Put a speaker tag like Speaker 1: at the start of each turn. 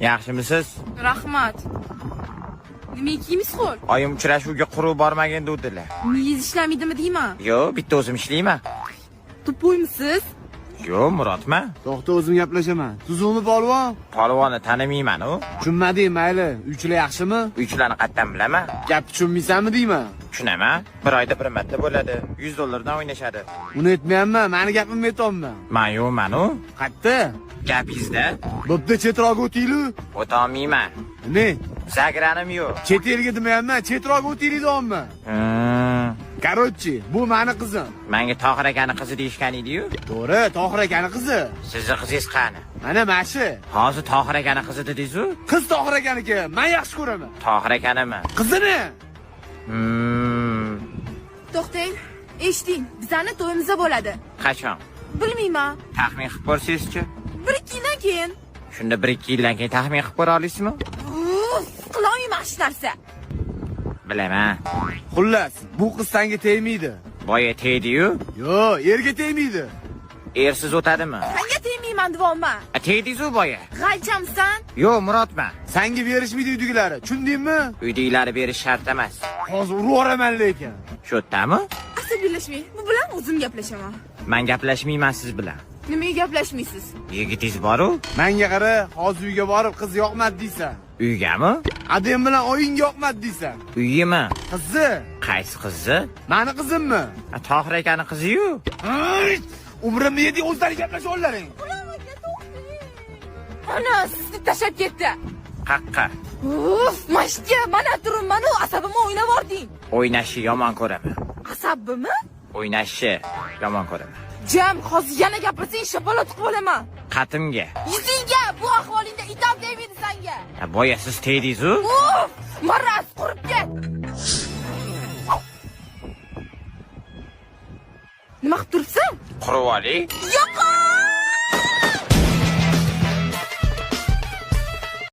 Speaker 1: Yaxshimisiz?
Speaker 2: Rahmat. Nima kiyimiz qo'l?
Speaker 1: Oyim uchrashuvga quruv bormagan dedilar.
Speaker 2: Miyiz ishlamaydimi deyman?
Speaker 1: Yo'q, bitta o'zim ishlayman.
Speaker 2: Tupoymisiz?
Speaker 1: Yo'q, Murodman.
Speaker 3: To'xta, o'zim gaplashaman. Tuzukmi polvon?
Speaker 1: Polvonni tanimayman-u.
Speaker 3: Tushunmading, mayli. Uychilar yaxshimi?
Speaker 1: Uychilarni qayerdan bilaman?
Speaker 3: Gap tushunmaysanmi deyman.
Speaker 1: Tushunaman. Bir oyda bir marta bo'ladi. $100 dan o'ynashadi.
Speaker 3: Uni aytmayapman, meni gapimni aytolmayman.
Speaker 1: Men yo'qman-u.
Speaker 3: Qayerda?
Speaker 1: Gapingizda
Speaker 3: Bo'pti, chetroq o'tinglar.
Speaker 1: o'tolmayman.
Speaker 3: Ne?
Speaker 1: Zagranim yo'q.
Speaker 3: Chet elga demayapman, chetroq o'tinglar deyapman. Короче, bu meni qizim.
Speaker 1: Menga Tohir akani qizi deyishgan edi-yu.
Speaker 3: To'g'ri, Tohir akani qizi.
Speaker 1: Sizni qizingiz qani?
Speaker 3: Mana mashi.
Speaker 1: Hozir Tohir akani qizi dedingiz-ku?
Speaker 3: Qiz Tohir akaniki, men yaxshi ko'raman.
Speaker 1: Tohir akanimi?
Speaker 3: Qizini.
Speaker 2: To'xtang, eshiting. Bizani to'yimizda bo'ladi.
Speaker 1: Qachon?
Speaker 2: Bilmayman.
Speaker 1: Taxmin qilib ko'rsangiz-chi?
Speaker 2: 1-2 yildan keyin.
Speaker 1: Shunda 1-2 yildan keyin taxmin qilib ko'ra olasizmi?
Speaker 2: Qilolmayman hech narsa.
Speaker 1: Bilaman.
Speaker 3: Xullas, bu qiz senga tegmaydi.
Speaker 1: Boya tegdi-yu.
Speaker 3: Yo'q, erga tegmaydi.
Speaker 1: Ersiz o'tadimi?
Speaker 2: Senga tegmayman deyapman.
Speaker 1: Tegdingiz-ku boya.
Speaker 2: G'alchamsan?
Speaker 1: Yo'q, Murodman.
Speaker 3: Senga berishmaydi uydagilari. Tushundingmi?
Speaker 1: Uydagilari berish shart emas.
Speaker 3: Hozir urib yuboraman lekin.
Speaker 1: Shu yerdami?
Speaker 2: Asabiylashmang. Bu bilan o'zim gaplashaman.
Speaker 1: Men gaplashmayman siz bilan.
Speaker 2: Nimaga gaplashmaysiz?
Speaker 1: Yigitingiz bor-ku?
Speaker 3: Menga qara, hozir uyga borib qiz yoqmadi deysan.
Speaker 1: Uygami?
Speaker 3: Adem bilan oying yoqmadi deysan.
Speaker 1: Uyimi?
Speaker 3: Qizi?
Speaker 1: Qaysi qizi?
Speaker 3: Meni qizimmi?
Speaker 1: Tohir akani qizi-yu.
Speaker 3: Umrimni yeding, o'zlaring gaplashinglaring.
Speaker 2: Ana, sizni tashlab ketdi.
Speaker 1: Qaqqa.
Speaker 2: Mashga, mana turibman, asabimni o'ynab yording.
Speaker 1: O'ynashni yomon ko'raman.
Speaker 2: Asabimmi?
Speaker 1: O'ynashni yomon ko'raman.
Speaker 2: Jam, hozir yana gapirsang, shapaloq tiqib olaman.
Speaker 1: Qatimga.
Speaker 2: Yuzingga, bu ahvolingda itam tegmaydi senga.
Speaker 1: Boya siz tegdingiz-ku?
Speaker 2: Maraz qurib ket. Nima qilib turibsan?
Speaker 1: Qurib oling.
Speaker 2: Yo'q!